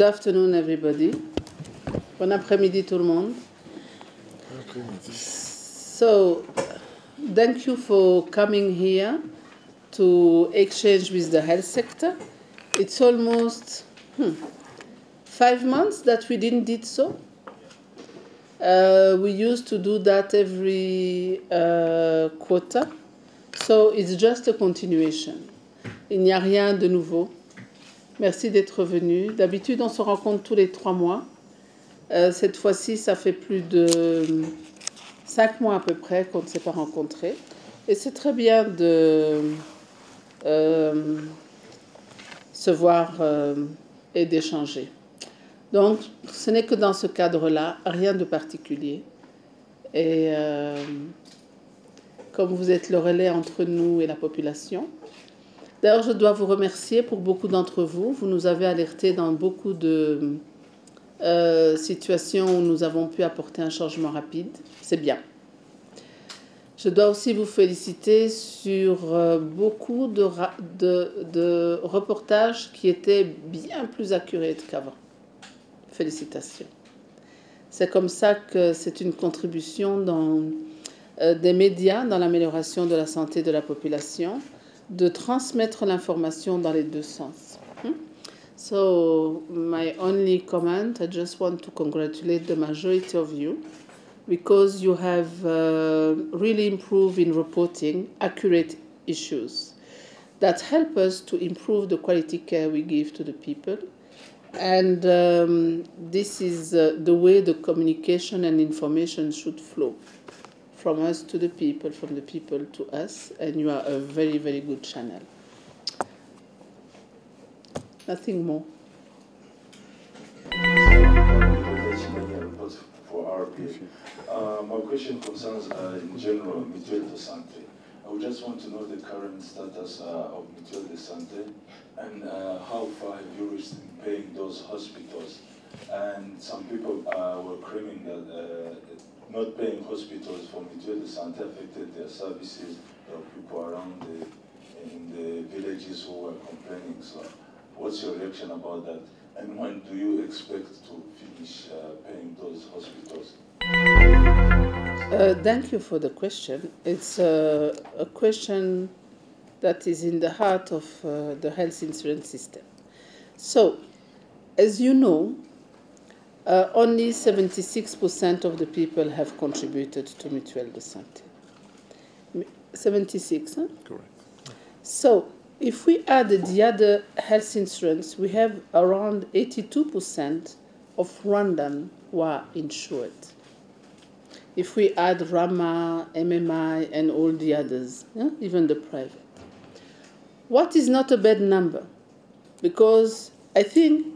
Good afternoon, everybody. Bon après-midi, tout le monde. So, thank you for coming here to exchange with the health sector. It's almost 5 months that we didn't did so. We used to do that every quarter. So, it's just a continuation. Il n'y a rien de nouveau. Merci d'être venu. D'habitude, on se rencontre tous les 3 mois. Cette fois-ci, ça fait plus de 5 mois à peu près qu'on ne s'est pas rencontrés. Et c'est très bien de se voir et d'échanger. Donc, ce n'est que dans ce cadre-là, rien de particulier. Et comme vous êtes le relais entre nous et la population, d'ailleurs, je dois vous remercier pour beaucoup d'entre vous. Vous nous avez alertés dans beaucoup de situations où nous avons pu apporter un changement rapide. C'est bien. Je dois aussi vous féliciter sur beaucoup de reportages qui étaient bien plus accurés qu'avant. Félicitations. C'est comme ça que c'est une contribution dans des médias, dans l'amélioration de la santé de la population, de transmettre l'information dans les deux sens. So, my only comment, I just want to congratulate the majority of you because you have really improved in reporting accurate issues that help us to improve the quality care we give to the people. And this is the way the communication and information should flow. From us to the people, from the people to us, and you are a very, very good channel. Nothing more. For RP. My question concerns, in general, Mutuelle de Santé. I would just want to know the current status of Mutuelle de Santé and how far have you reached in paying those hospitals? And some people were claiming that not paying hospitals for Mutuelle de Santé affected their services. There are people around in the villages who were complaining. So what's your reaction about that? And when do you expect to finish paying those hospitals? Thank you for the question. It's a question that is in the heart of the health insurance system. So, as you know, only 76% of the people have contributed to Mutuelle de Santé. 76, huh? Correct. So, if we add the other health insurance, we have around 82% of Rwandan who are insured. If we add Rama, MMI, and all the others, even the private. What is not a bad number? Because I think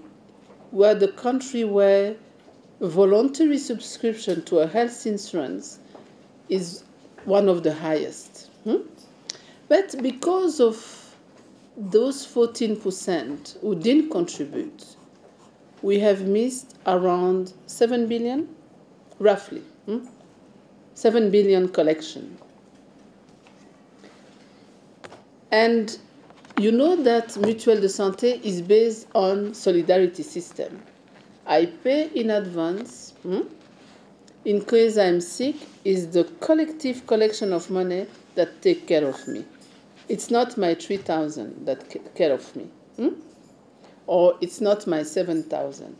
we're the country where voluntary subscription to a health insurance is one of the highest. But because of those 14% who didn't contribute, we have missed around 7 billion, roughly. 7 billion collection. And you know that Mutuelle de Santé is based on solidarity system. I pay in advance. In case I'm sick, is the collective collection of money that take care of me. It's not my 3,000 that take care of me. Or it's not my 7,000.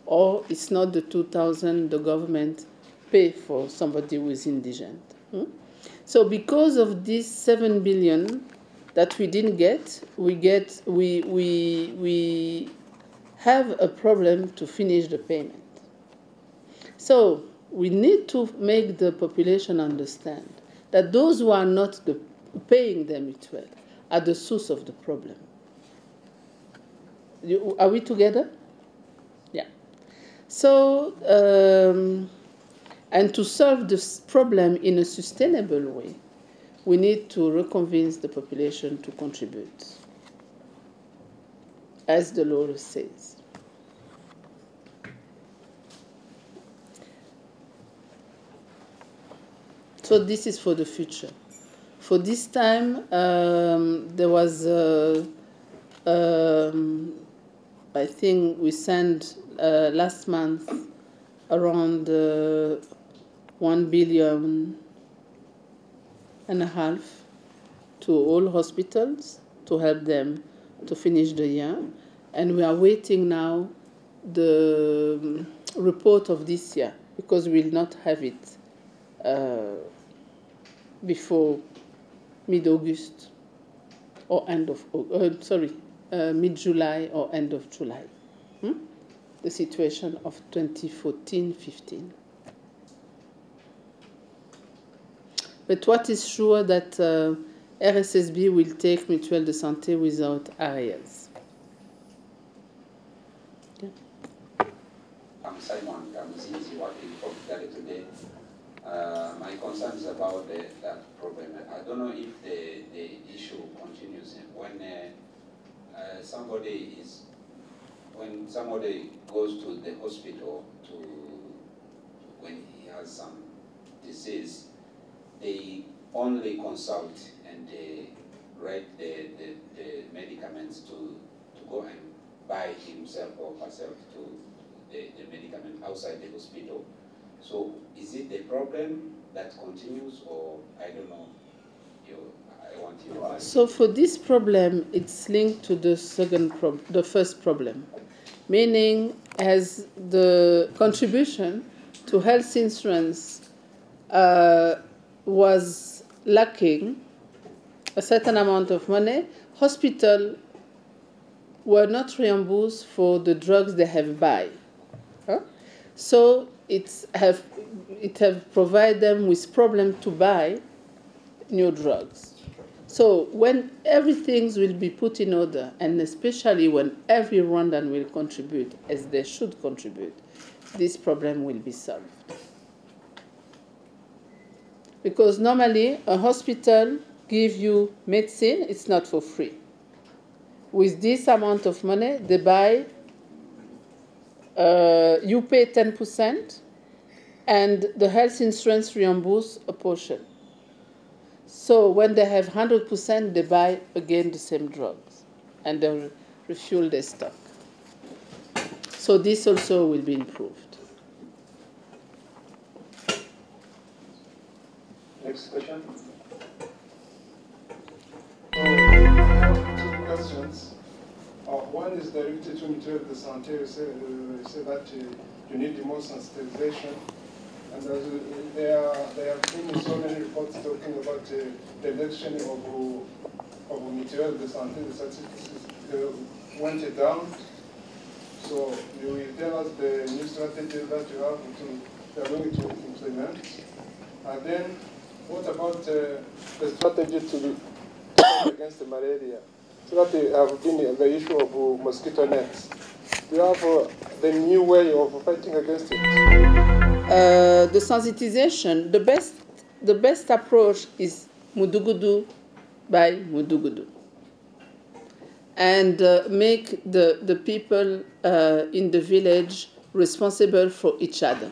Or it's not the 2,000 the government pay for somebody who is indigent. So because of this 7 billion that we didn't get, we have a problem to finish the payment. So we need to make the population understand that those who are not paying their mutuelle are the source of the problem. Are we together? Yeah. So, and to solve this problem in a sustainable way, we need to reconvince the population to contribute, as the law says. So this is for the future. For this time, there was I think we sent last month around 1.5 billion to all hospitals to help them to finish the year. And we are waiting now the report of this year, because we will not have it before mid-August or end of mid-July or end of July. The situation of 2014-15. But what is sure that RSSB will take Mutuelle de Santé without arrears. Okay. I'm Simon Kamuzinzi, working for Vitali today. My concern is about that problem. I don't know if the issue continues when somebody goes to the hospital when he has some disease, they only consult and they write the medicaments to go and buy himself or herself to the medicament outside the hospital. So is it the problem that continues, or I don't know? I want you to answer. So for this problem, it's linked to the first problem, meaning as the contribution to health insurance was lacking a certain amount of money, hospitals were not reimbursed for the drugs they have buy. So it have provided them with problem to buy new drugs. So when everything will be put in order, and especially when every Rwandan will contribute, as they should contribute, this problem will be solved. Because normally a hospital gives you medicine, it's not for free. With this amount of money, they buy, you pay 10%, and the health insurance reimburses a portion. So when they have 100%, they buy again the same drugs, and they refuel their stock. So this also will be improved. Next question. I have two questions. One is directed to Mutuelle de Santé. You say that you need more sensitization. And there have been so many reports talking about the election of Mutuelle de Santé. The statistics went down. So you will tell us the new strategy that you are going to implement. And then what about the strategy to fight against the malaria? So that they have been the issue of mosquito nets. Do you have the new way of fighting against it? The sensitization, the best approach is Mudugudu by Mudugudu. And make the people in the village responsible for each other.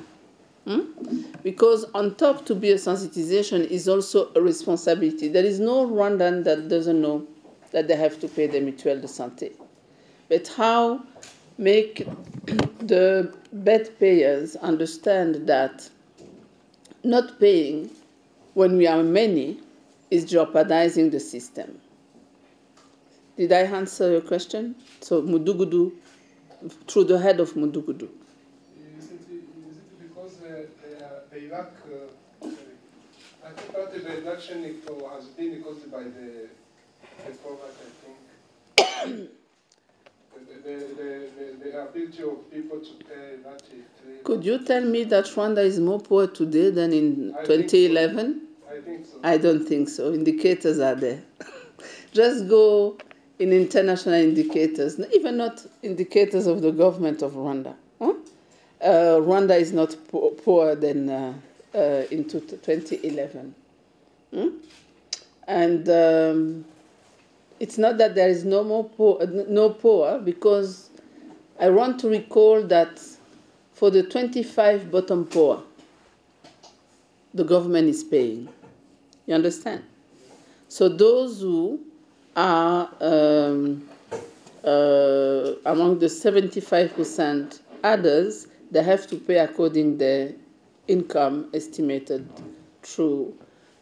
Because on top to be a sensitization is also a responsibility. There is no Rwandan that doesn't know that they have to pay the Mutuelle de Santé. But how make the bed payers understand that not paying when we are many is jeopardizing the system? Did I answer your question? So Mudugudu, through the head of Mudugudu. Is it because they lack, I think part of the reduction has been caused by the poverty, I think. The ability of people to pay that. Could you tell me that Rwanda is more poor today than in 2011? I think so. I don't think so. Indicators are there. Just go in international indicators, even not indicators of the government of Rwanda. Rwanda is not poorer than in 2011. And it's not that there is no poor, because I want to recall that for the 25 bottom poor, the government is paying. You understand? So those who are among the 75% others, they have to pay according to their income estimated through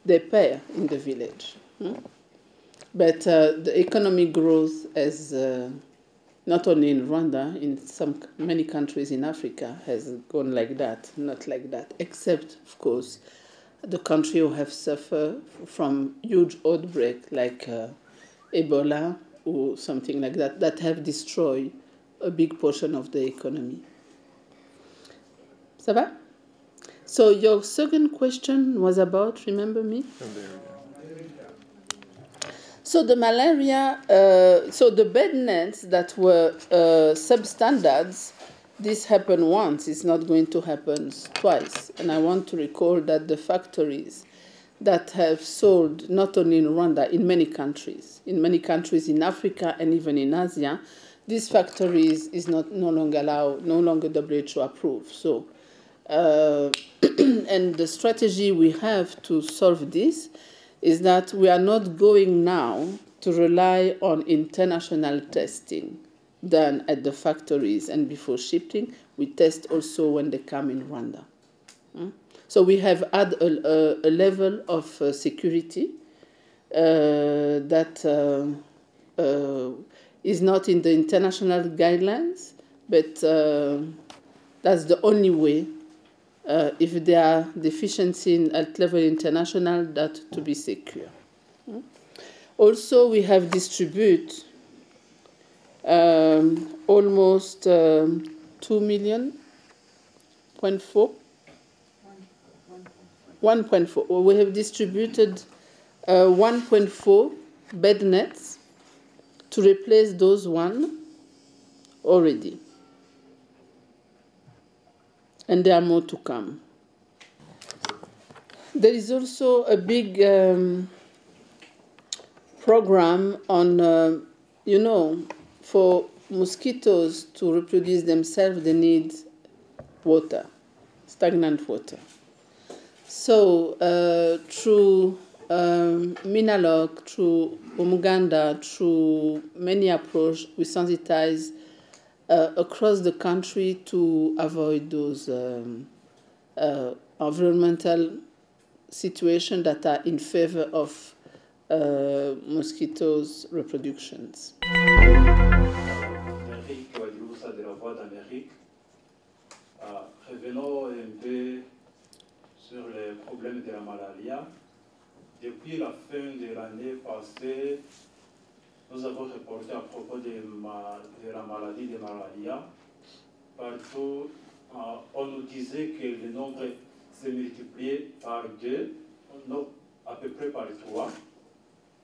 their pay in the village. But the economic growth has, not only in Rwanda, in many countries in Africa, has gone like that, not like that, except, of course, the countries who have suffered from huge outbreak like Ebola or something like that, that have destroyed a big portion of the economy. Ça va? So your second question was about, remember me? So the malaria, so the bed nets that were substandards, this happened once, it's not going to happen twice. And I want to recall that the factories that have sold, not only in Rwanda, in many countries in Africa and even in Asia, these factories is no longer allowed, no longer WHO approved. So, and the strategy we have to solve this is that we are not going now to rely on international testing done at the factories and before shipping. We test also when they come in Rwanda. So we have had a level of security that is not in the international guidelines, but that's the only way, if there are deficiencies at level international, that to be secure. Also, we have distributed almost 2 million, 1.4. We have distributed 1.4 bed nets to replace those one already. And there are more to come. There is also a big program on, for mosquitoes to reproduce themselves, they need water, stagnant water. So through Minaloc, through Umuganda, through many approaches, we sensitize across the country to avoid those environmental situations that are in favor of mosquitoes' reproductions. De la Voix d'Amérique. Revenons un peu sur les problèmes de la malaria. Depuis la fin de l'année passée, nous avons reporté à propos de la maladie de malaria. Partout, on nous disait que le nombre s'est multiplié par 2, non, à peu près par 3,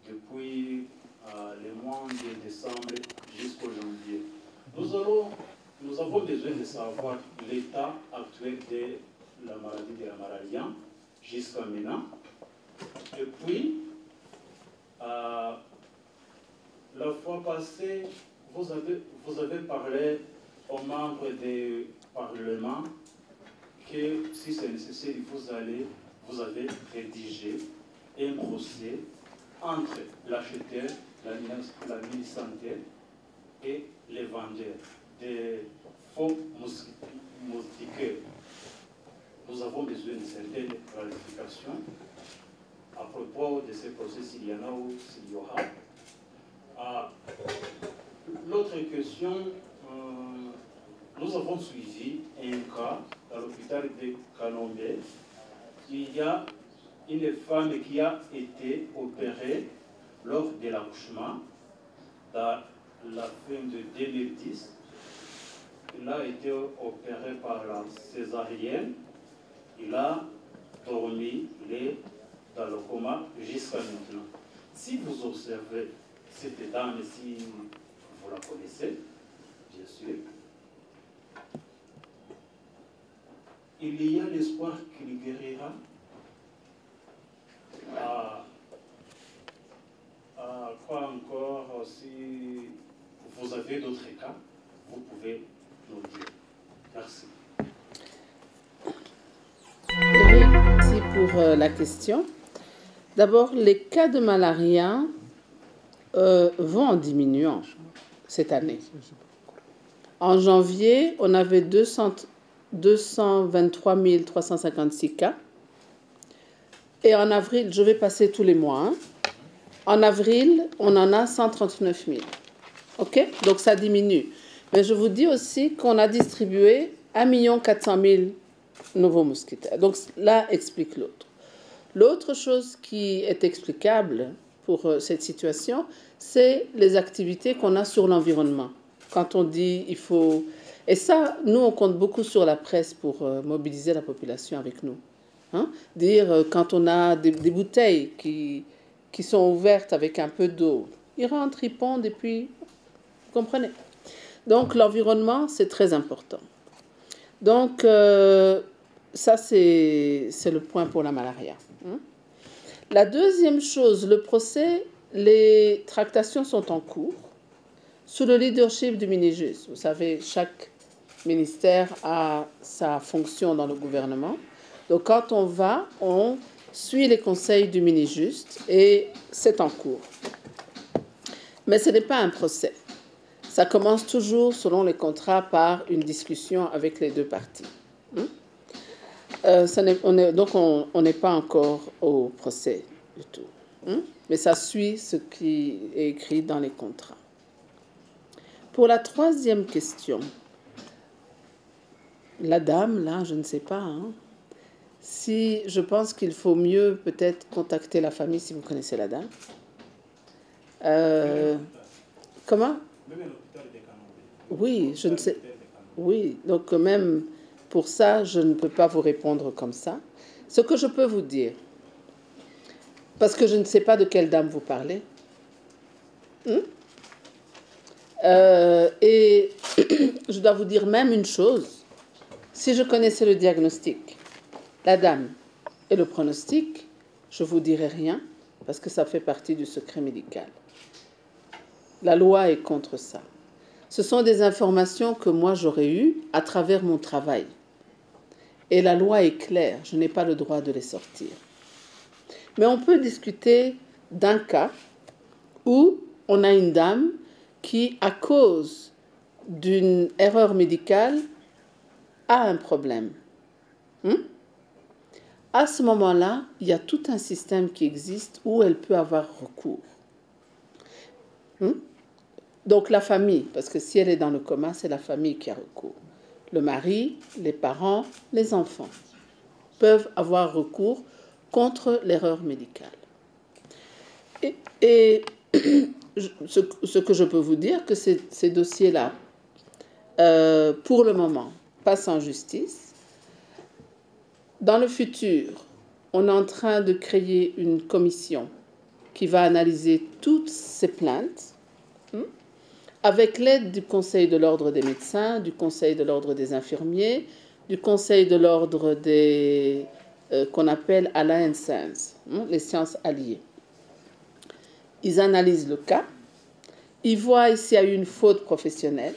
depuis le mois de décembre jusqu'au janvier. Nous avons besoin de savoir l'état actuel de la maladie de la malaria jusqu'à maintenant. Et puis, la fois passée, vous avez parlé aux membres du Parlement que si c'est nécessaire, vous avez rédigé un procès entre l'acheteur, l'administrateur et les vendeurs de faux moustiquaires. Nous avons besoin de certaines clarifications à propos de ces procès, s'il y en a ou s'il y aura. L'autre question, nous avons suivi un cas à l'hôpital de Kalombe. Il y a une femme qui a été opérée lors de l'accouchement dans la fin de 2010. Il a été opéré par la césarienne. Il a dormi, il est dans le coma jusqu'à maintenant. Si vous observez cette dame, si vous la connaissez, bien sûr, il y a l'espoir qu'il guérira. Quoi encore, si vous avez d'autres cas, vous pouvez nous dire. Merci. Merci pour la question. D'abord, les cas de malaria vont en diminuant. cette année. En janvier, on avait 223 356 cas. Et en avril, je vais passer tous les mois. Hein. En avril, on en a 139 000. OK? Donc ça diminue. Mais je vous dis aussi qu'on a distribué 1 400 000 nouveaux mousquetaires. Donc là explique l'autre. L'autre chose qui est explicable pour cette situation, c'est les activités qu'on a sur l'environnement. Quand on dit il faut... Et ça, nous, on compte beaucoup sur la presse pour mobiliser la population avec nous. Hein? Dire quand on a des bouteilles qui sont ouvertes avec un peu d'eau, ils rentrent, ils pondent et puis... Vous comprenez? Donc l'environnement, c'est très important. Donc ça, c'est le point pour la malaria. Hein? La deuxième chose, le procès, les tractations sont en cours sous le leadership du Minijust. Vous savez, chaque ministère a sa fonction dans le gouvernement. Donc quand on va, on suit les conseils du Minijust et c'est en cours. Mais ce n'est pas un procès. Ça commence toujours, selon les contrats, par une discussion avec les deux parties. Donc on n'est pas encore au procès du tout. Mais ça suit ce qui est écrit dans les contrats. Pour la troisième question, la dame, là, je ne sais pas. Si je pense qu'il faut mieux peut-être contacter la famille si vous connaissez la dame. Comment? Oui, je ne sais. Oui, donc même pour ça, je ne peux pas vous répondre comme ça. Ce que je peux vous dire, parce que je ne sais pas de quelle dame vous parlez. Et je dois vous dire même une chose. Si je connaissais le diagnostic, la dame et le pronostic, je ne vous dirais rien parce que ça fait partie du secret médical. La loi est contre ça. Ce sont des informations que moi j'aurais eues à travers mon travail. Et la loi est claire, je n'ai pas le droit de les sortir. Mais on peut discuter d'un cas où on a une dame qui, à cause d'une erreur médicale, a un problème. À ce moment-là, il y a tout un système qui existe où elle peut avoir recours. Donc la famille, parce que si elle est dans le coma, c'est la famille qui a recours. Le mari, les parents, les enfants peuvent avoir recours contre l'erreur médicale. Et ce que je peux vous dire, que ces dossiers-là, pour le moment, passent en justice. Dans le futur, on est en train de créer une commission qui va analyser toutes ces plaintes avec l'aide du Conseil de l'Ordre des médecins, du Conseil de l'Ordre des infirmiers, du Conseil de l'Ordre des qu'on appelle Allied Science, les sciences alliées. Ils analysent le cas, ils voient s'il y a eu une faute professionnelle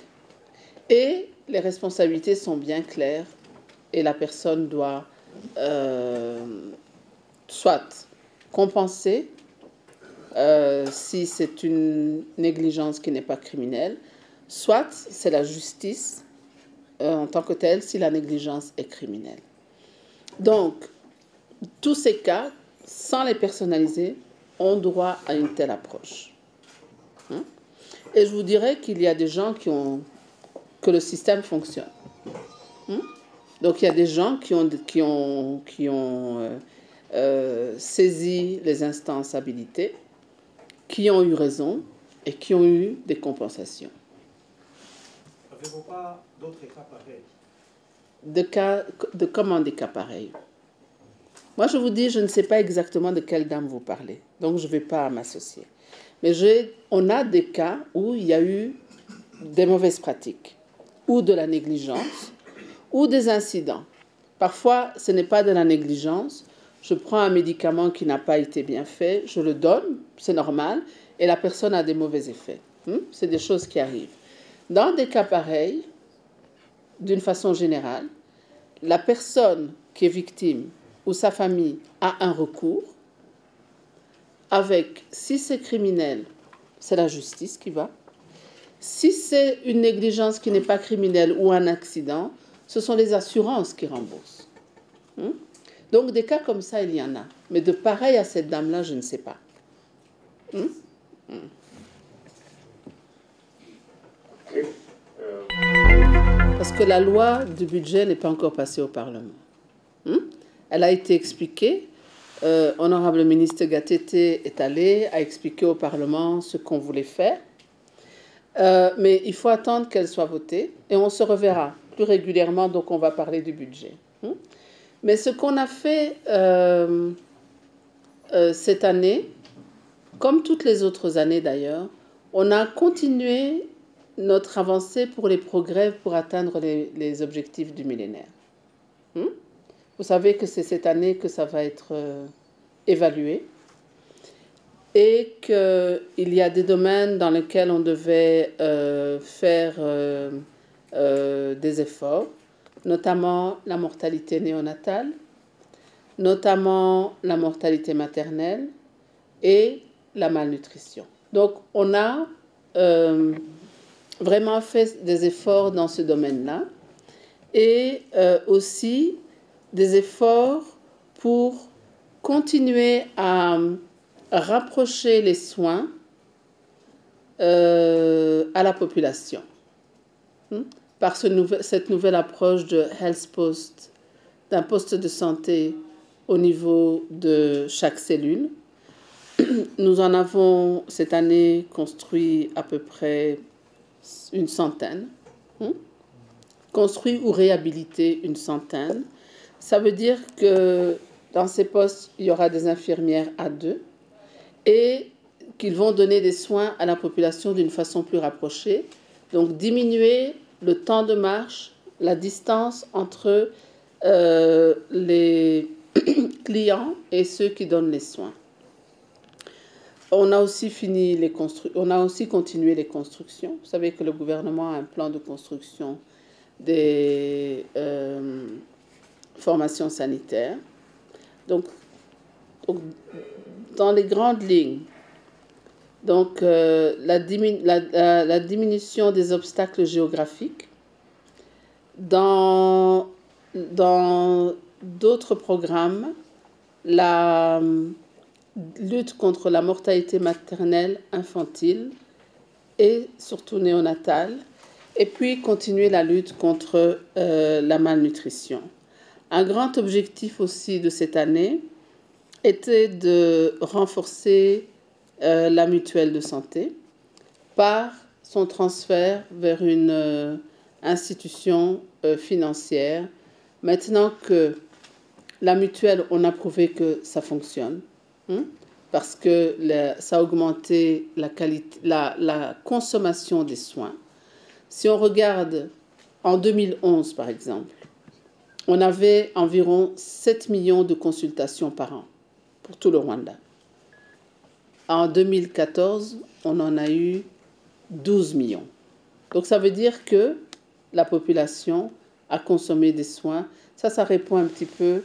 et les responsabilités sont bien claires et la personne doit soit compenser si c'est une négligence qui n'est pas criminelle, soit c'est la justice en tant que telle si la négligence est criminelle. Donc, tous ces cas, sans les personnaliser, ont droit à une telle approche. Et je vous dirais qu'il y a des gens que le système fonctionne. Donc, il y a des gens qui ont saisi les instances habilitées, qui ont eu raison et qui ont eu des compensations. N'avez-vous pas d'autres cas pareils? Comment des cas pareils? Moi, je vous dis, je ne sais pas exactement de quelle dame vous parlez, donc je ne vais pas m'associer. Mais on a des cas où il y a eu des mauvaises pratiques, ou de la négligence, ou des incidents. Parfois, ce n'est pas de la négligence. Je prends un médicament qui n'a pas été bien fait, je le donne, c'est normal, et la personne a des mauvais effets. C'est des choses qui arrivent. Dans des cas pareils, d'une façon générale, la personne qui est victime ou sa famille a un recours avec, si c'est criminel, c'est la justice qui va. Si c'est une négligence qui n'est pas criminelle ou un accident, ce sont les assurances qui remboursent. Donc des cas comme ça, il y en a. Mais de pareil à cette dame-là, je ne sais pas. Parce que la loi du budget n'est pas encore passée au Parlement. Elle a été expliquée. Honorable ministre Gatete est allé, a expliqué au Parlement ce qu'on voulait faire. Mais il faut attendre qu'elle soit votée et on se reverra plus régulièrement, donc on va parler du budget. Mais ce qu'on a fait cette année, comme toutes les autres années d'ailleurs, on a continué notre avancée pour les progrès pour atteindre les objectifs du millénaire. Vous savez que c'est cette année que ça va être évalué et qu'il y a des domaines dans lesquels on devait faire des efforts, notamment la mortalité néonatale, notamment la mortalité maternelle et la malnutrition. Donc on a vraiment fait des efforts dans ce domaine-là et aussi des efforts pour continuer à rapprocher les soins à la population par cette nouvelle approche de Health Post, d'un poste de santé au niveau de chaque cellule. Nous en avons cette année construit à peu près une centaine, construit ou réhabilité une centaine. Ça veut dire que dans ces postes, il y aura des infirmières à 2 et qu'ils vont donner des soins à la population d'une façon plus rapprochée. Donc diminuer le temps de marche, la distance entre les clients et ceux qui donnent les soins. On a aussi continué les constructions. Vous savez que le gouvernement a un plan de construction des formations sanitaires. Donc, dans les grandes lignes, donc, la diminution des obstacles géographiques. Dans d'autres programmes, la lutte contre la mortalité maternelle, infantile et surtout néonatale, et puis continuer la lutte contre la malnutrition. Un grand objectif aussi de cette année était de renforcer la mutuelle de santé par son transfert vers une institution financière. Maintenant que la mutuelle, on a prouvé que ça fonctionne, parce que ça a augmenté la qualité, la consommation des soins. Si on regarde en 2011, par exemple, on avait environ 7 millions de consultations par an pour tout le Rwanda. En 2014, on en a eu 12 millions. Donc ça veut dire que la population a consommé des soins. Ça répond un petit peu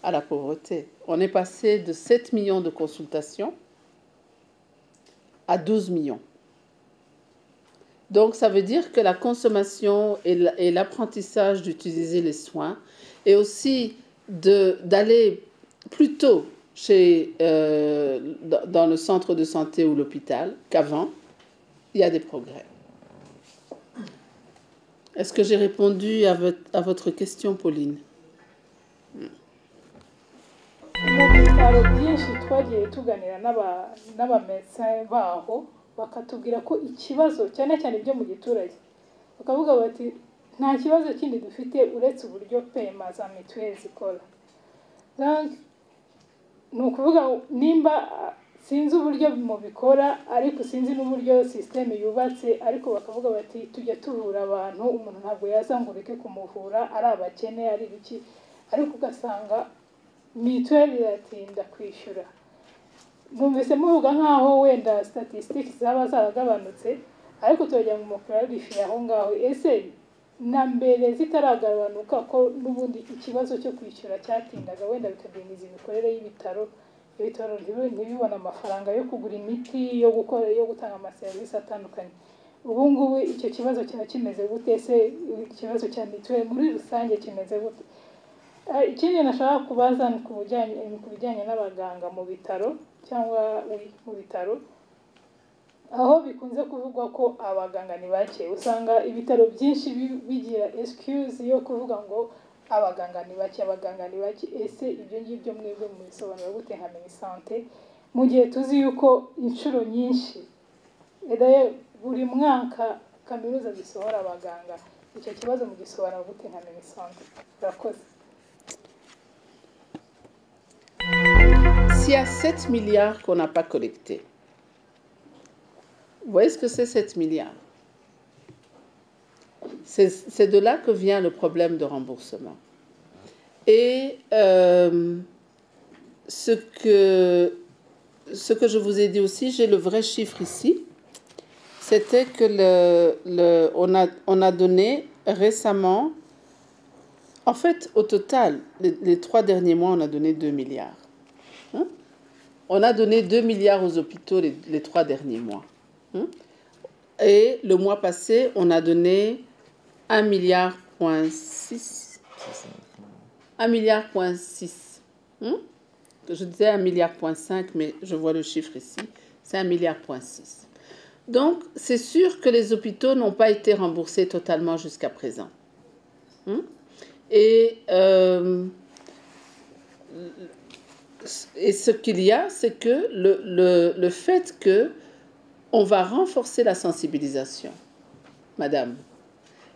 à la pauvreté. On est passé de 7 millions de consultations à 12 millions. Donc ça veut dire que la consommation et l'apprentissage d'utiliser les soins et aussi d'aller plus tôt dans le centre de santé ou l'hôpital qu'avant, il y a des progrès. Est-ce que j'ai répondu à votre question, Pauline? Mu bitaro byinshi twagiye tuganira n'abamedecin baho bakatubwira ko ikibazo cyane cyane byo mu giturage bakavuga bati nta kibazo kindi dufite uretse uburyo pema za mituweli zikora. Ni ukuvuga nimba sinzi uburyo mubikora ariko sinzi n'uburyo sisiteme yubatse, ariko bakavuga bati tujya tuvura abantu, umuntu ntabwo yaza ngo ureke kumuvura ari abakene ari biki, ariko ugasanga mituweli iratinda kwishyura. Numvise muvuga nk'aho wenda statistics zaba zaragabanutse, ariko turajya mu makararifi aho ngaho. Ese na mbere zitaragabanuka ko n'ubundi ikibazo cyo kwishyura cyatindaga, wenda bikadindiza imikorere y'ibitaro, ibitaro ntibibona amafaranga yo kugura imiti, yo gutanga amaserivisi atandukanye. ubu ngubu icyo kibazo cyaba kimeze gute se ikibazo cya mituweli muri rusange kimeze gute? Ikindi nashaka kubaza ni ku bijyanye n'abaganga mu bitaro cyangwa mu bitaro, aho bikunze kuvugwa ko abaganga ni bake. Usanga ibitaro byinshi bigira excuse yo kuvuga ngo abaganga ni bake, abaganga ni bake. Ese ibyo ngibyo mwebwe mubisobanura gute nka Minisante, mu gihe tuzi yuko inshuro nyinshi buri mwaka kaminuza zisohora abaganga? Icyo kibazo mugisobanura gute nka Minisante? Urakoze. S'il y a 7 milliards qu'on n'a pas collectés, vous voyez ce que c'est 7 milliards? C'est de là que vient le problème de remboursement. Et ce que je vous ai dit aussi, j'ai le vrai chiffre ici, c'était que on a donné récemment, en fait, au total, les 3 derniers mois, on a donné 2 milliards. Hein? On a donné 2 milliards aux hôpitaux les 3 derniers mois. Hein? Et le mois passé, on a donné 1,6 milliard. 1,6 milliard. Hein? Je disais 1,5 milliard, mais je vois le chiffre ici. C'est 1,6 milliard. Donc, c'est sûr que les hôpitaux n'ont pas été remboursés totalement jusqu'à présent. Hein? Et ce qu'il y a, c'est que le fait que on va renforcer la sensibilisation, madame,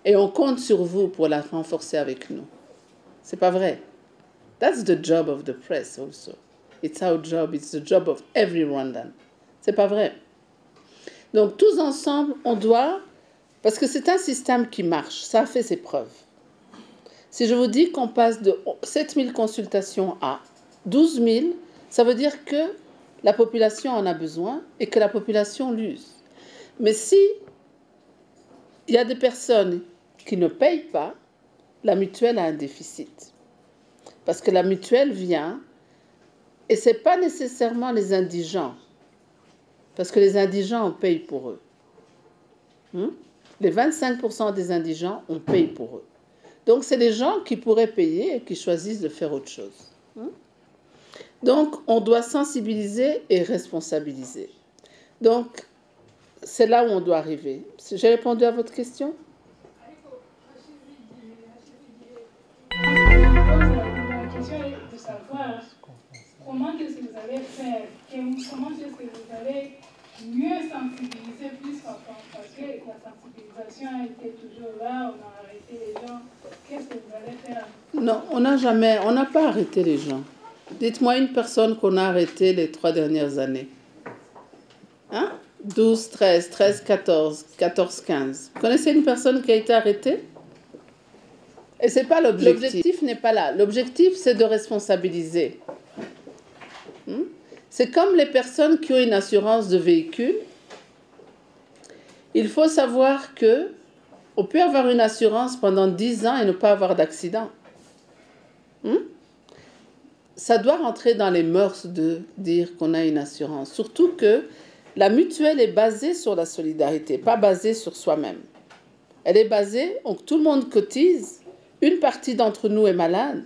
et on compte sur vous pour la renforcer avec nous. C'est pas vrai. That's the job of the press also. It's our job, it's the job of every Rwandan. C'est pas vrai. Donc tous ensemble, on doit, parce que c'est un système qui marche, ça a fait ses preuves. Si je vous dis qu'on passe de 7 000 consultations à 12 000, ça veut dire que la population en a besoin et que la population l'use. Mais si il y a des personnes qui ne payent pas, la mutuelle a un déficit. Parce que la mutuelle vient, et ce n'est pas nécessairement les indigents, parce que les indigents, on paye pour eux. Les 25% des indigents, on paye pour eux. Donc, c'est les gens qui pourraient payer et qui choisissent de faire autre chose. Donc, on doit sensibiliser et responsabiliser. Donc, c'est là où on doit arriver. J'ai répondu à votre question? La question est de savoir comment est-ce que vous allez faire, comment est-ce que vous allez mieux sensibiliser plus qu'avant, parce que la sensibilisation a été toujours là, on a arrêté les gens. Qu'est-ce que vous allez faire? Non, on n'a pas arrêté les gens. Dites-moi une personne qu'on a arrêtée les 3 dernières années. Hein? 12, 13, 13, 14, 14, 15. Vous connaissez une personne qui a été arrêtée? Et ce n'est pas l'objectif. L'objectif n'est pas là. L'objectif, c'est de responsabiliser. C'est comme les personnes qui ont une assurance de véhicule. Il faut savoir que on peut avoir une assurance pendant 10 ans et ne pas avoir d'accident. Ça doit rentrer dans les mœurs de dire qu'on a une assurance. Surtout que la mutuelle est basée sur la solidarité, pas basée sur soi-même. Elle est basée, donc tout le monde cotise, une partie d'entre nous est malade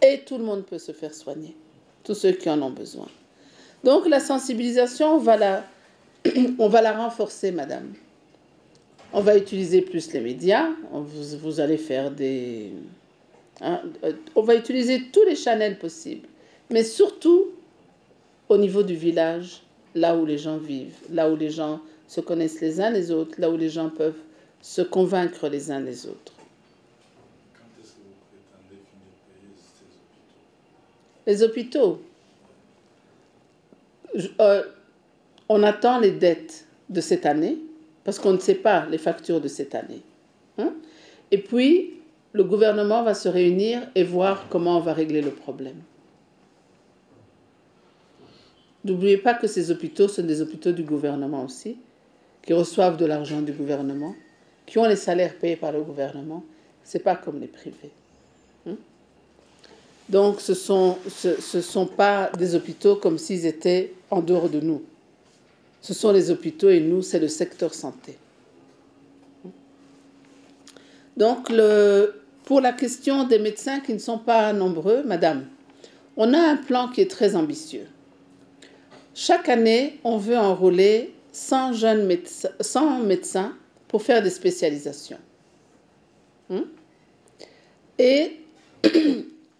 et tout le monde peut se faire soigner, tous ceux qui en ont besoin. Donc la sensibilisation, on va la renforcer, madame. On va utiliser plus les médias, vous allez faire des... on va utiliser tous les channels possibles, mais surtout au niveau du village, là où les gens vivent, là où les gens se connaissent les uns les autres, là où les gens peuvent se convaincre les uns les autres. Quand est-ce que vous prétendez finir payer ces hôpitaux? Les hôpitaux, on attend les dettes de cette année, parce qu'on ne sait pas les factures de cette année. Et puis, le gouvernement va se réunir et voir comment on va régler le problème. N'oubliez pas que ces hôpitaux sont des hôpitaux du gouvernement aussi, qui reçoivent de l'argent du gouvernement, qui ont les salaires payés par le gouvernement. Ce n'est pas comme les privés. Donc, ce sont pas des hôpitaux comme s'ils étaient en dehors de nous. Ce sont les hôpitaux et nous, c'est le secteur santé. Donc, pour la question des médecins qui ne sont pas nombreux, madame, on a un plan qui est très ambitieux. Chaque année, on veut enrôler 100 médecins pour faire des spécialisations. Et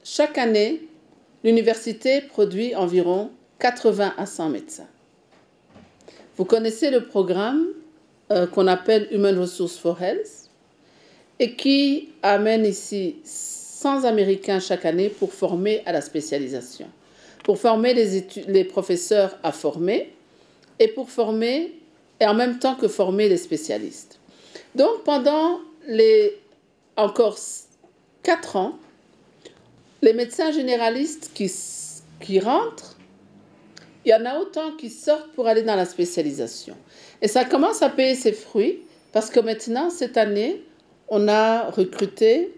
chaque année, l'université produit environ 80 à 100 médecins. Vous connaissez le programme qu'on appelle Human Resources for Health et qui amène ici 100 Américains chaque année pour former à la spécialisation, pour former les professeurs à former et pour former, et en même temps que former les spécialistes. Donc pendant encore 4 ans, les médecins généralistes qui rentrent, il y en a autant qui sortent pour aller dans la spécialisation. Et ça commence à payer ses fruits parce que maintenant, cette année, on a recruté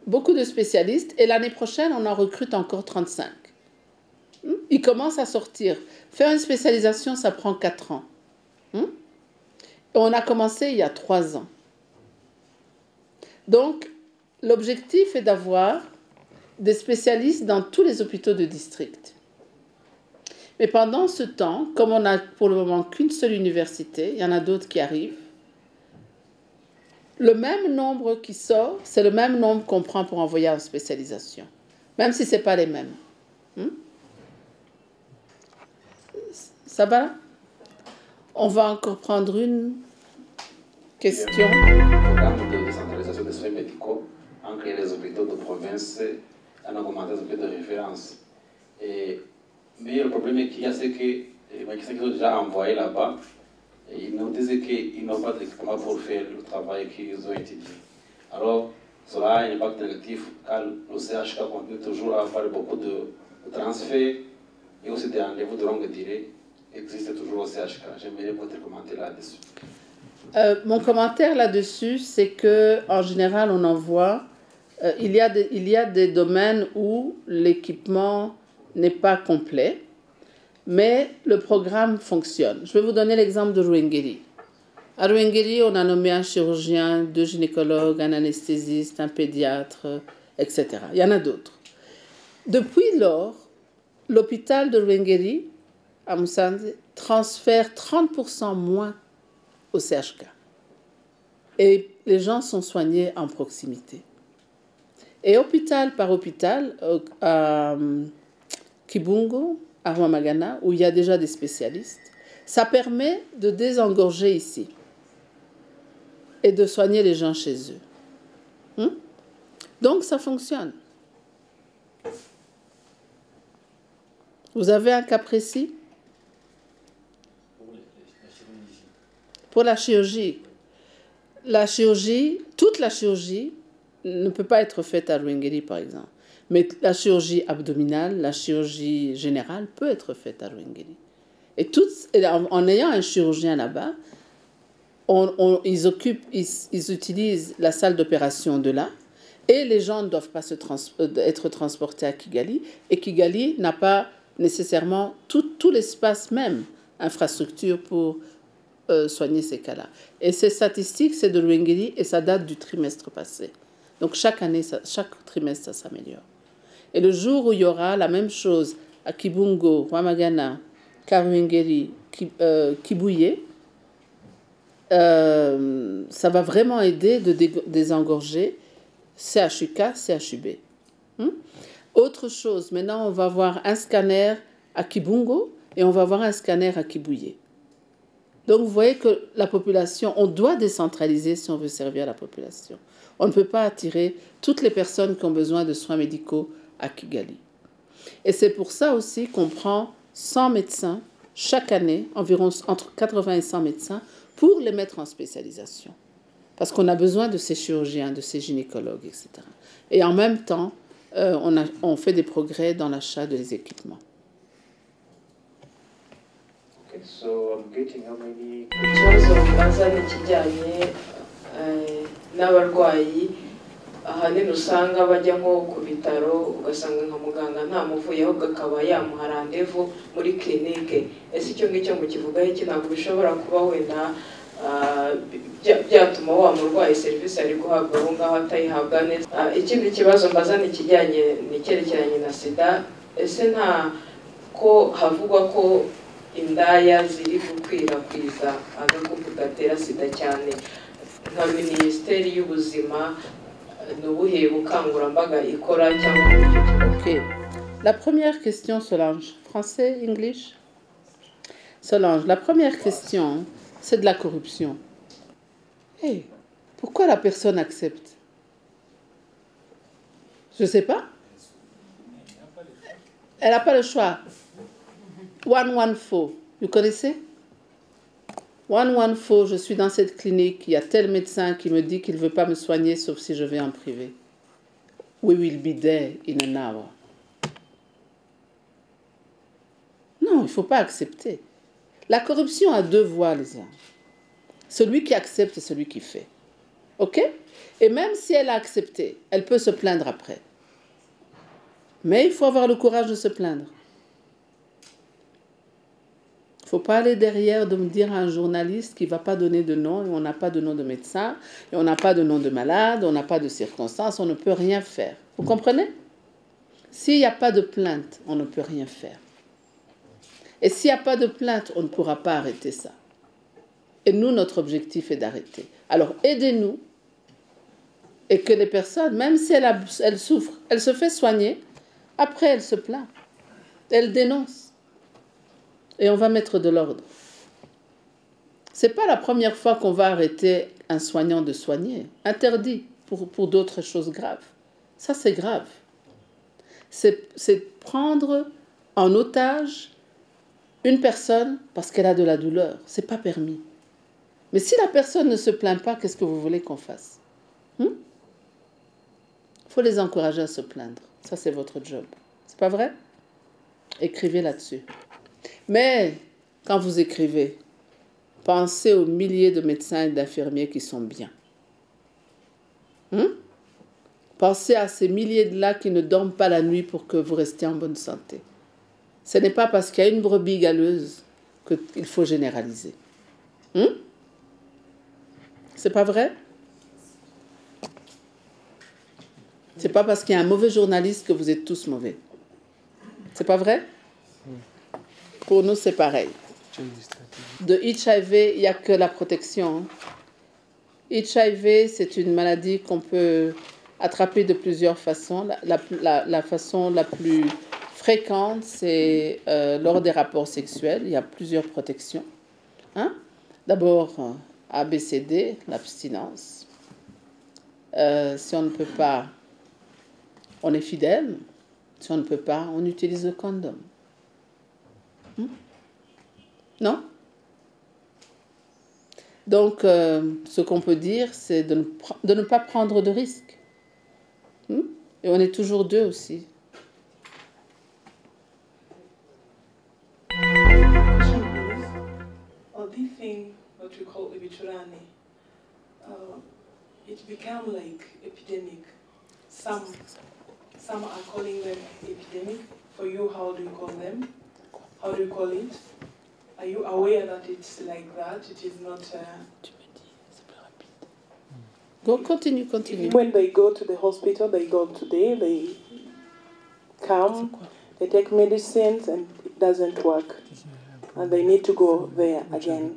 beaucoup de spécialistes et l'année prochaine, on en recrute encore 35. Ils commencent à sortir. Faire une spécialisation, ça prend 4 ans. Et on a commencé il y a 3 ans. Donc, l'objectif est d'avoir des spécialistes dans tous les hôpitaux de district. Mais pendant ce temps, comme on n'a pour le moment qu'une seule université, il y en a d'autres qui arrivent, le même nombre qui sort, c'est le même nombre qu'on prend pour envoyer en spécialisation, même si ce n'est pas les mêmes. Ça va? On va encore prendre une question. Programme de décentralisation des soins médicaux entre les hôpitaux de province en augmentant les hôpitaux de référence. Mais le problème qu'il y a, c'est que les médecins qui sont déjà envoyés là-bas, ils nous disent qu'ils n'ont pas d'équipement pour faire le travail qu'ils ont étudié. Alors, cela a un impact négatif car le CHK continue toujours à avoir beaucoup de transferts et aussi des rendez-vous de longue durée existent toujours au CHK. J'aimerais votre commentaire là-dessus. Mon commentaire là-dessus, c'est qu'en général, on envoie. Il y a des domaines où l'équipement n'est pas complet, mais le programme fonctionne. Je vais vous donner l'exemple de Ruhengeri. À Ruhengeri, on a nommé un chirurgien, 2 gynécologues, un anesthésiste, un pédiatre, etc. Il y en a d'autres. Depuis lors, l'hôpital de Ruhengeri, à Musanze, transfère 30% moins au CHK. Et les gens sont soignés en proximité. Et hôpital par hôpital, à Kibungo, à Rwamagana, où il y a déjà des spécialistes, ça permet de désengorger ici et de soigner les gens chez eux. Donc ça fonctionne. Vous avez un cas précis? Pour la chirurgie, toute la chirurgie ne peut pas être faite à Ruhengeri, par exemple. Mais la chirurgie abdominale, la chirurgie générale peut être faite à Ruhengeri. Et en ayant un chirurgien là-bas, ils utilisent la salle d'opération de là, et les gens ne doivent pas être transportés à Kigali. Et Kigali n'a pas nécessairement tout l'espace même, infrastructure pour soigner ces cas-là. Et ces statistiques, c'est de Ruhengeri et ça date du trimestre passé. Donc chaque année, chaque trimestre, ça s'améliore. Et le jour où il y aura la même chose à Kibungo, Rwamagana, Ruhengeri, Kibuye, ça va vraiment aider de désengorger CHUK, CHUB. Autre chose, maintenant on va avoir un scanner à Kibungo et on va avoir un scanner à Kibuye. Donc vous voyez que la population, on doit décentraliser si on veut servir la population. On ne peut pas attirer toutes les personnes qui ont besoin de soins médicaux à Kigali. Et c'est pour ça aussi qu'on prend 100 médecins chaque année, environ entre 80 et 100 médecins, pour les mettre en spécialisation. Parce qu'on a besoin de ces chirurgiens, de ces gynécologues, etc. Et en même temps, on fait des progrès dans l'achat des équipements. Okay, so I'm getting how many ikibazo baza ni ikijyanye n'abarwayi ahanini usanga bajya nko ku bitaro ugasanga nka muganga ntamuvuyeho akaba yamuha randevu muri clinique. Ese icyo ngicyo mu kivugaho iki ntabwo bishobora kuba wenda byatuma wa murwayi serivisi ari guhabwa aho ngaho atayihabwa neza. Ikindi kibazo mbaza ni ikijyanye n'icyerekeranye na sida. Ese nta ko havugwa ko indaya ziri gukwirakwiza agakoko gatera sida cyane, nka Minisiteri y'Ubuzima n'ubuhe bukangurambaga ikora cyangwa? Ok. La première question, Solange. Français, English? Solange, la première question, c'est de la corruption. Hey, pourquoi la personne accepte? Je ne sais pas. Elle n'a pas le choix. 114, vous connaissez? 114, je suis dans cette clinique, il y a tel médecin qui me dit qu'il ne veut pas me soigner sauf si je vais en privé. We will be there in an hour. Non, il ne faut pas accepter. La corruption a deux voies, les gens. Celui qui accepte et celui qui fait. OK? Et même si elle a accepté, elle peut se plaindre après. Mais il faut avoir le courage de se plaindre. Il ne faut pas aller derrière de me dire à un journaliste qui ne va pas donner de nom, et on n'a pas de nom de médecin, et on n'a pas de nom de malade, on n'a pas de circonstances, on ne peut rien faire. Vous comprenez? S'il n'y a pas de plainte, on ne peut rien faire. Et s'il n'y a pas de plainte, on ne pourra pas arrêter ça. Et nous, notre objectif est d'arrêter. Alors, aidez-nous, et que les personnes, même si elle souffre, elle se fait soigner, après elle se plaint, elle dénonce. Et on va mettre de l'ordre. Ce n'est pas la première fois qu'on va arrêter un soignant de soigner. Interdit pour d'autres choses graves. Ça, c'est grave. C'est prendre en otage une personne parce qu'elle a de la douleur. Ce n'est pas permis. Mais si la personne ne se plaint pas, qu'est-ce que vous voulez qu'on fasse? Il faut les encourager à se plaindre. Ça, c'est votre job. C'est pas vrai? Écrivez là-dessus. Mais quand vous écrivez, pensez aux milliers de médecins et d'infirmiers qui sont bien. Pensez à ces milliers-là qui ne dorment pas la nuit pour que vous restiez en bonne santé. Ce n'est pas parce qu'il y a une brebis galeuse qu'il faut généraliser. C'est pas vrai? C'est pas parce qu'il y a un mauvais journaliste que vous êtes tous mauvais. C'est pas vrai? Pour nous, c'est pareil. De HIV, il n'y a que la protection. HIV, c'est une maladie qu'on peut attraper de plusieurs façons. La façon la plus fréquente, c'est lors des rapports sexuels. Il y a plusieurs protections. D'abord, ABCD, l'abstinence. Si on ne peut pas, on est fidèle. Si on ne peut pas, on utilise le condom. Non? Donc, ce qu'on peut dire, c'est de ne pas prendre de risques. Et on est toujours deux aussi. This thing, what we call ibiturani, it became like epidemic. Some are calling them epidemic. For you, how do you call them? How do you call it? Are you aware that it's like that? It is not... Go, continue. When they go to the hospital, they go today, they come, they take medicines and it doesn't work. And they need to go there again.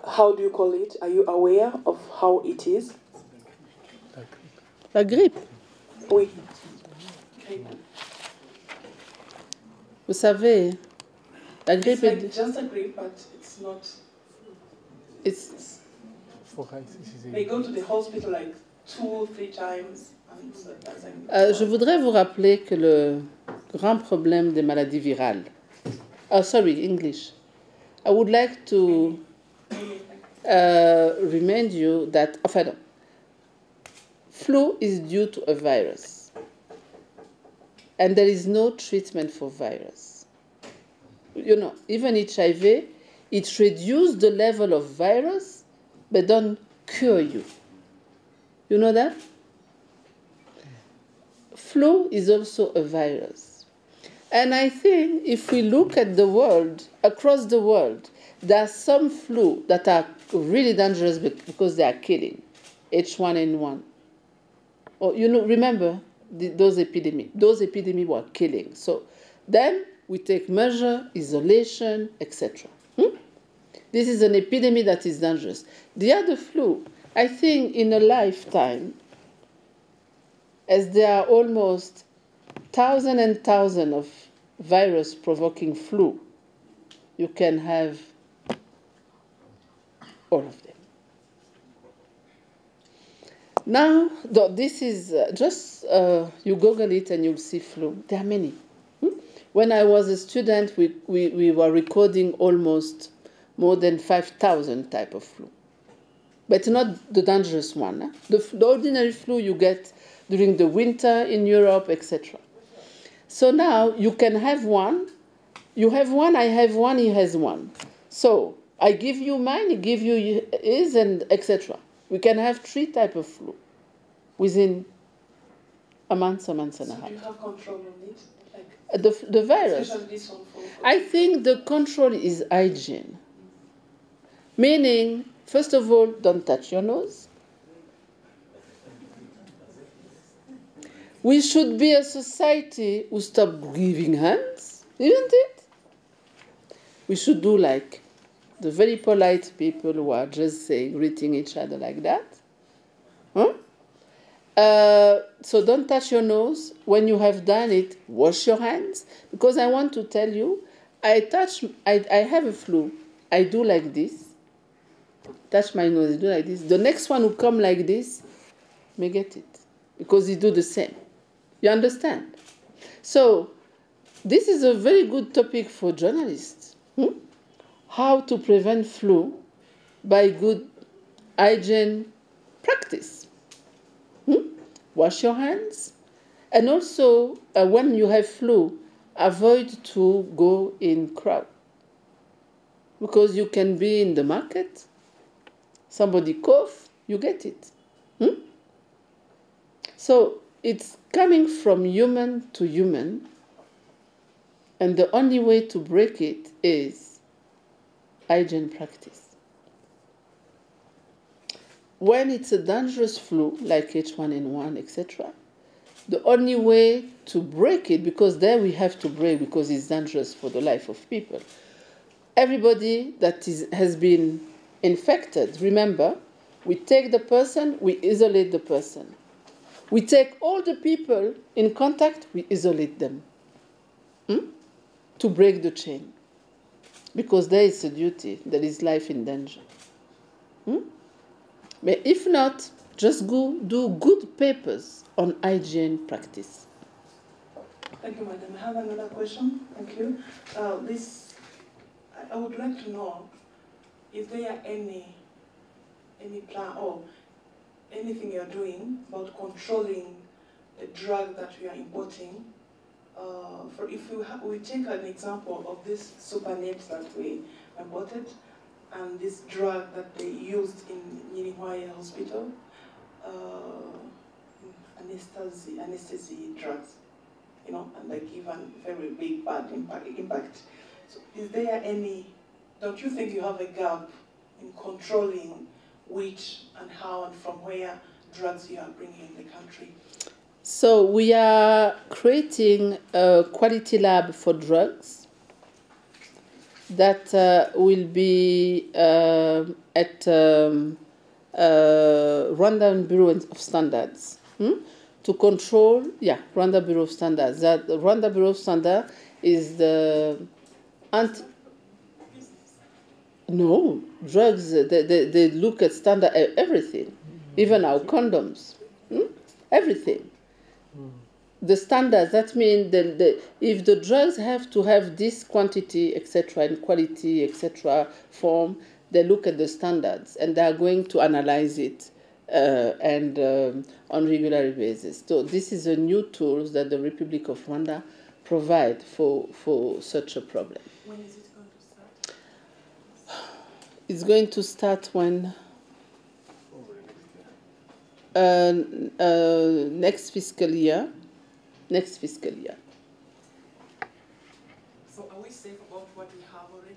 How do you call it? Are you aware of how it is? La grippe. Oui. Vous savez, la grippe it's like just a grippe, but it's not. They go to the hospital like 2-3 times. Je voudrais vous rappeler que le grand problème des maladies virales. Oh, sorry, English. I would like to remind you that flu is due to a virus. And there is no treatment for virus. You know, even HIV, it reduces the level of virus, but don't cure you. You know that? flu is also a virus. And I think if we look at the world, across the world, there are some flu that are really dangerous because they are killing. H1N1. Or, remember those epidemics. Those epidemics were killing. So then we take measure, isolation, etc. This is an epidemic that is dangerous. The other flu, I think in a lifetime, as there are almost thousands and thousands of virus-provoking flu, you can have all of them. Now, this is just, you Google it and you'll see flu. There are many. When I was a student, we were recording almost more than 5,000 type of flu. But not the dangerous one. The ordinary flu you get during the winter in Europe, etc. So now you can have one. You have one, I have one, he has one. So I give you mine, he give you his, and etc. We can have 3 types of flu within a month and a half. So do you have control on it? The virus. Especially this one for I think the control is hygiene. Meaning, first of all, don't touch your nose. We should be a society who stop giving hands, isn't it? We should do like the very polite people who are just saying, greeting each other like that. Huh? So don't touch your nose. When you have done it, wash your hands. Because I want to tell you, I have a flu. I do like this. Touch my nose, do like this. The next one who come like this may get it. Because he do the same. You understand? So this is a very good topic for journalists. How to prevent flu by good hygiene practice. Wash your hands. And also, when you have flu, avoid to go in crowd. Because you can be in the market, somebody cough, you get it. So it's coming from human to human, and the only way to break it is hygiene practice. When it's a dangerous flu, like H1N1, etc., the only way to break it, because there we have to break because it's dangerous for the life of people. Everybody that has been infected, remember, we take the person, we isolate the person. We take all the people in contact, we isolate them to break the chain. Because there is a duty, there is life in danger. But if not, just go do good papers on hygiene practice. Thank you, madam. I have another question. Thank you. I would like to know, is there any plan or anything you're doing about controlling the drug that we are importing? If we take an example of this supernet that we imported, and this drug that they used in Nyirikwaya Hospital, anesthesia drugs, and they give a very big bad impact. So is there don't you think you have a gap in controlling which and how and from where drugs you are bringing in the country? So we are creating a quality lab for drugs that will be at Rwanda Bureau of Standards to control, Rwanda Bureau of Standards. That the Rwanda Bureau of Standards is the no, drugs, they look at standard everything, even our condoms, everything. The standards, that means if the drugs have to have this quantity, etc., and quality, etc., form, they look at the standards and they are going to analyze it on regular basis. So this is a new tool that the Republic of Rwanda provide for such a problem. When is it going to start? It's going to start when next fiscal year. next fiscal year. So are we safe about what we have already?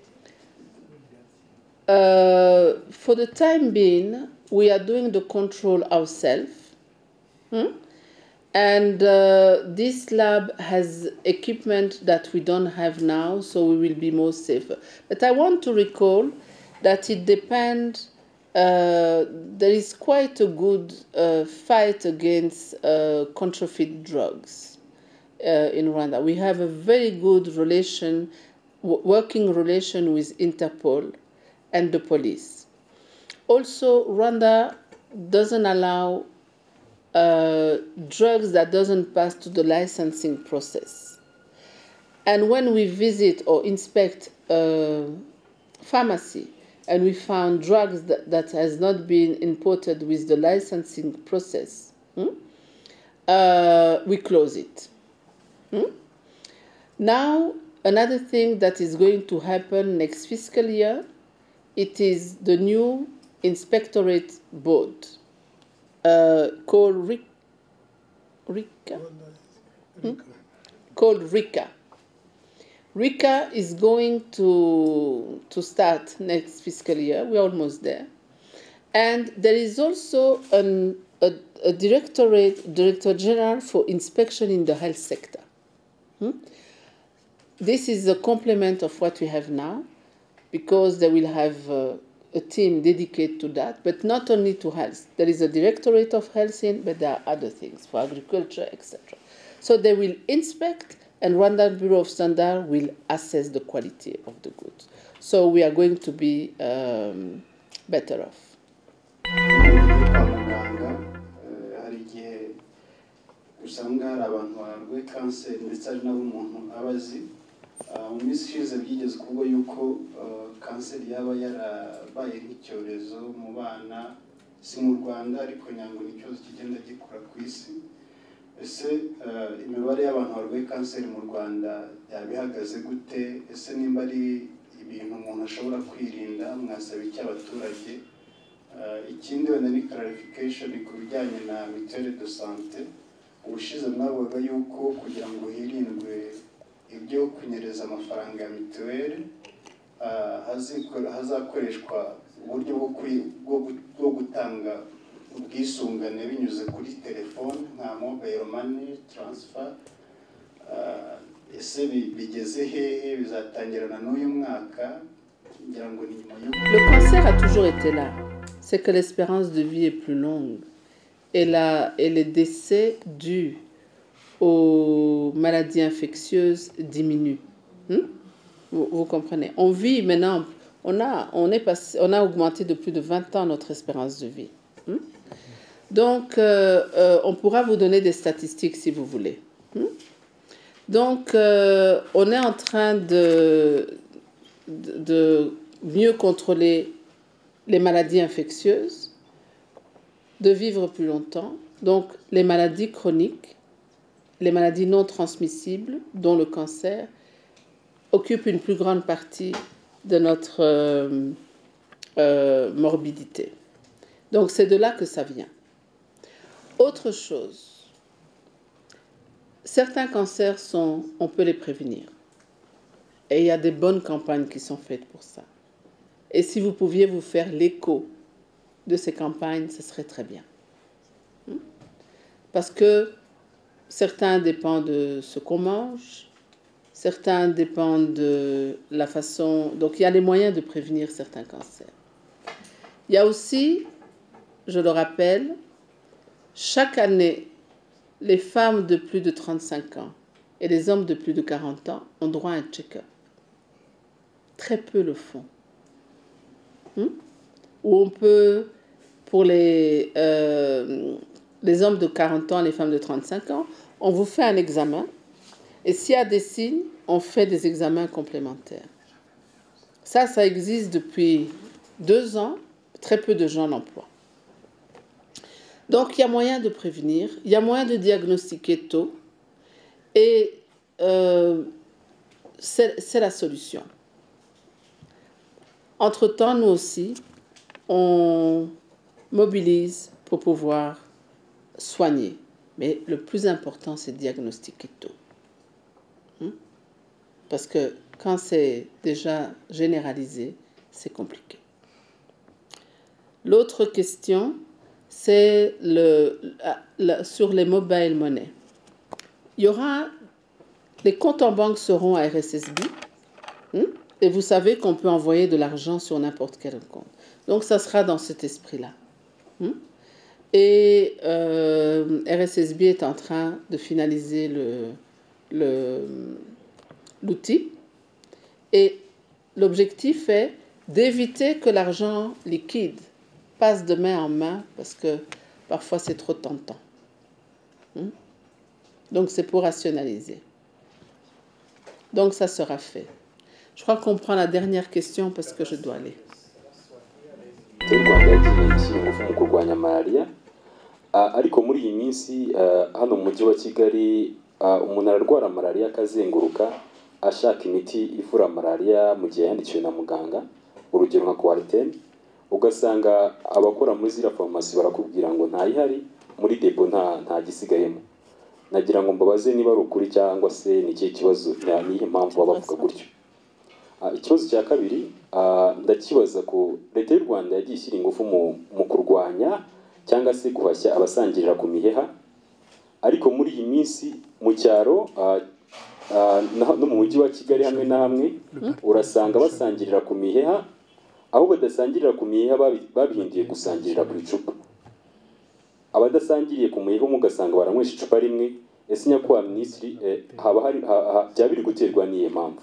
For the time being, we are doing the control ourselves. And this lab has equipment that we don't have now, so we will be more safer. But I want to recall that it depends. There is quite a good fight against counterfeit drugs in Rwanda. We have a very good working relation with Interpol and the police. Also, Rwanda doesn't allow drugs that doesn't pass to the licensing process. And when we visit or inspect a pharmacy and we found drugs that has not been imported with the licensing process, we close it. Now, another thing that is going to happen next fiscal year, it is the new inspectorate board called RICA. RICA is going to start next fiscal year. We're almost there. And there is also a Director General for Inspection in the health sector. This is a complement of what we have now, because they will have a team dedicated to that, but not only to health. There is a Directorate of Health but there are other things for agriculture, etc. So they will inspect, and Rwanda Bureau of Standards will assess the quality of the goods. So we are going to be better off. usanga hari abantu barwaye kanseri ndetse ari nabo umuntu abazi mu minsi ishize byigeze kuvuga yuko kanseri yaba yarabaye nk'icyorezo mu bana si mu Rwanda ariko nyango n'ikibazo kigenda gikura ku isi. Ese imibare y'abantu barwaye kanseri mu Rwanda yabihagaze gute? Ese nimba ari ibintu umuntu ashobora kwirinda mwasaba iki abaturage? Ikindi wenda ni clarification ku bijyanye na mutuelle de santé. Ubushize mwavuga yuko kugira ngo hirindwe ibyo kunyereza amafaranga ya mituweli hazakoreshwa uburyo bwo gutanga ubwisungane binyuze kuri telefone nka mobile money transfer. Ese bigeze hehe? Bizatangirana n'uyu mwaka? Ngira ngo ni nyuma y'uko. Le cancer a toujours été là. C'est que l'espérance de vie est plus longue. Et les décès dus aux maladies infectieuses diminuent. Vous comprenez? On vit maintenant, on a augmenté de plus de 20 ans notre espérance de vie. Donc, on pourra vous donner des statistiques si vous voulez. Donc, on est en train de mieux contrôler les maladies infectieuses, de vivre plus longtemps. Donc, les maladies chroniques, les maladies non transmissibles, dont le cancer, occupent une plus grande partie de notre morbidité. Donc, c'est de là que ça vient. Autre chose, certains cancers on peut les prévenir. Et il y a des bonnes campagnes qui sont faites pour ça. Et si vous pouviez vous faire l'écho de ces campagnes, ce serait très bien. Parce que certains dépendent de ce qu'on mange, certains dépendent de la façon... Donc il y a les moyens de prévenir certains cancers. Il y a aussi, je le rappelle, chaque année, les femmes de plus de 35 ans et les hommes de plus de 40 ans ont droit à un check-up. Très peu le font. Où on peut, pour les hommes de 40 ans et les femmes de 35 ans, on vous fait un examen. Et s'il y a des signes, on fait des examens complémentaires. Ça existe depuis 2 ans. Très peu de gens l'emploient. Donc, il y a moyen de prévenir, il y a moyen de diagnostiquer tôt. Et c'est la solution. Entre-temps, nous aussi, on mobilise pour pouvoir soigner. Mais le plus important, c'est de diagnostiquer tôt. Parce que quand c'est déjà généralisé, c'est compliqué. L'autre question, c'est sur les mobile money. Les comptes en banque seront à RSSB. Et vous savez qu'on peut envoyer de l'argent sur n'importe quel compte. Donc, ça sera dans cet esprit-là. Et RSSB est en train de finaliser l'outil. Et l'objectif est d'éviter que l'argent liquide passe de main en main, parce que parfois c'est trop tentant. Donc c'est pour rationaliser. Donc ça sera fait. Je crois qu'on prend la dernière question parce que je dois aller. u Rwanda yagiye ishyira ingufu mu kurwanya malariya ariko muri iyi minsi hano mu mujyi wa Kigali umuntu ararwara malariya akazenguruka ashaka imiti ivura malariya mu gihe yandikiwe na muganga, urugero nka Coartem, ugasanga abakora muri ziriya farumasi barakubwira ngo ntayihari, muri depo nta gisigayemo. Nagira ngo mbabaze niba ari ukuri cyangwa se ni ikihe kibazo, nihe mpamvu baba bavuga gutyo. Ikibazo cya kabiri, ndakibaza ko leta y'u Rwanda yagiye ishyira ingufu mu kurwanya cyangwa se guhashya abasangirira ku miheha, ariko muri iyi minsi mu cyaro no mu mujyi wa Kigali hamwe na hamwe urasanga basangirira ku miheha, aho badasangirira ku miheha babihinduye gusangirira ku icupa. Abadasangiriye ku miheha ugasanga baranywesha icupa rimwe. Ese nyakubahwa minisitiri, byaba biri guterwa n'iyo mpamvu?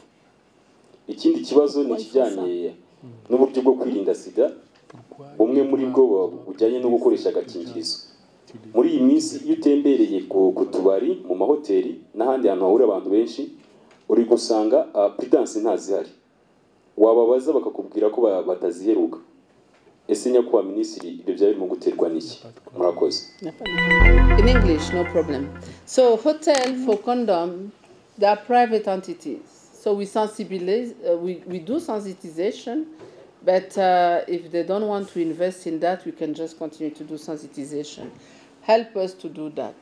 Ikindi kibazo ni ikijyanye n'uburyo bwo kwirinda sida, bumwe muri bwo bujyanye no gukoresha agakingirizo. Muri iyi minsi iyo utembereye ku tubari, mu mahoteli n'ahandi hantu hahurira abantu benshi, uri gusanga prudence ntazihari. Wababaza bakakubwira ko bataziheruka. Ese nyakubahwa minisitiri, ibyo byaba birimo guterwa n'iki? Murakoze. In English, no problem. So hotel for condom, they are private entities. So we sensibilize, we do sensitization, but if they don't want to invest in that, we can just continue to do sensitization. Help us to do that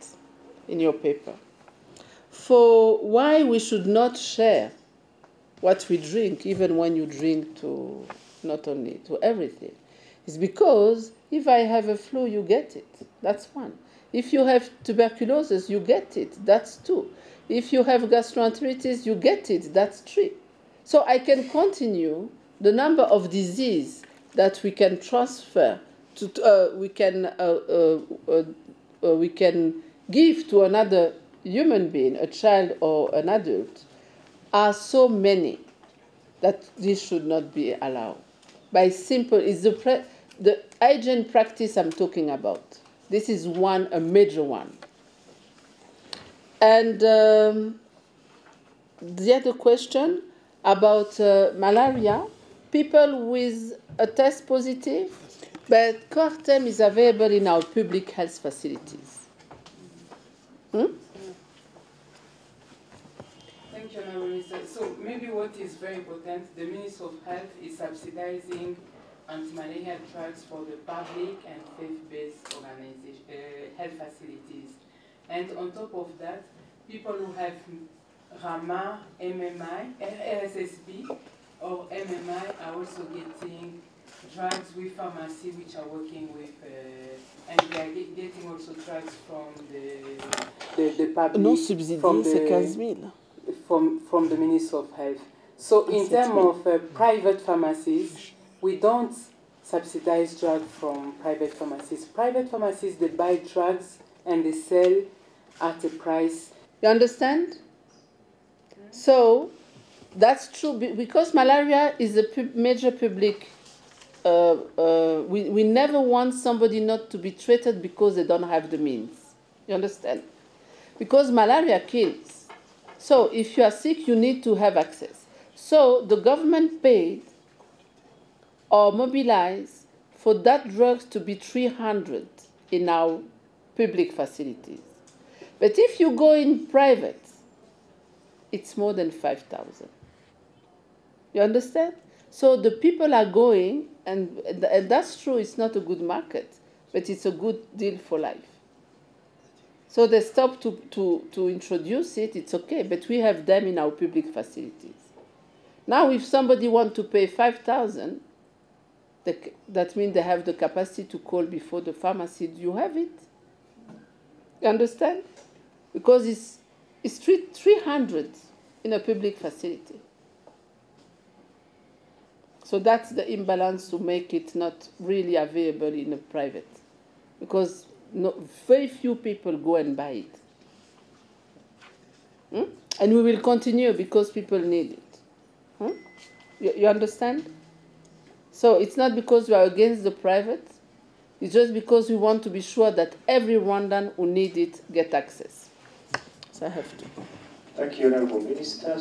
in your paper. For why we should not share what we drink, even when you drink to not only to everything, is because if I have a flu, you get it. That's one. If you have tuberculosis, you get it. That's two. If you have gastroenteritis, you get it. That's three. So I can continue the number of diseases that we can transfer to, we can give to another human being, a child or an adult, are so many that this should not be allowed. By simple, it's the hygiene practice I'm talking about. This is a major one. And the other question about malaria, people with a test positive, but Coartem is available in our public health facilities. Thank you, Minister. So maybe what is very important, the Minister of Health is subsidizing anti-malaria drugs for the public and faith-based health facilities. And on top of that, people who have RAMA, MMI, RSSB, or MMI are also getting drugs with pharmacy which are working with, and they are getting also drugs from the public. Non subsidié, c'est 15 000. From the Minister of Health. So in terms of private pharmacies, we don't subsidize drugs from private pharmacies. Private pharmacies, they buy drugs and they sell at a price. You understand? So that's true because malaria is a major public. We never want somebody not to be treated because they don't have the means. You understand? Because malaria kills. So if you are sick, you need to have access. So the government paid or mobilized for that drugs to be 300 in our public facilities. But if you go in private, it's more than 5,000. You understand? So the people are going, and that's true, it's not a good market, but it's a good deal for life. So they stopped to introduce it, it's okay, but we have them in our public facilities. Now, if somebody wants to pay 5,000, that means they have the capacity to call before the pharmacy. Do you have it? You understand? Because it's 300 in a public facility. So that's the imbalance to make it not really available in a private. Because very few people go and buy it. And we will continue because people need it. You understand? So it's not because we are against the private. It's just because we want to be sure that every Rwandan who needs it get access. So I have to. Thank you, Honorable Minister.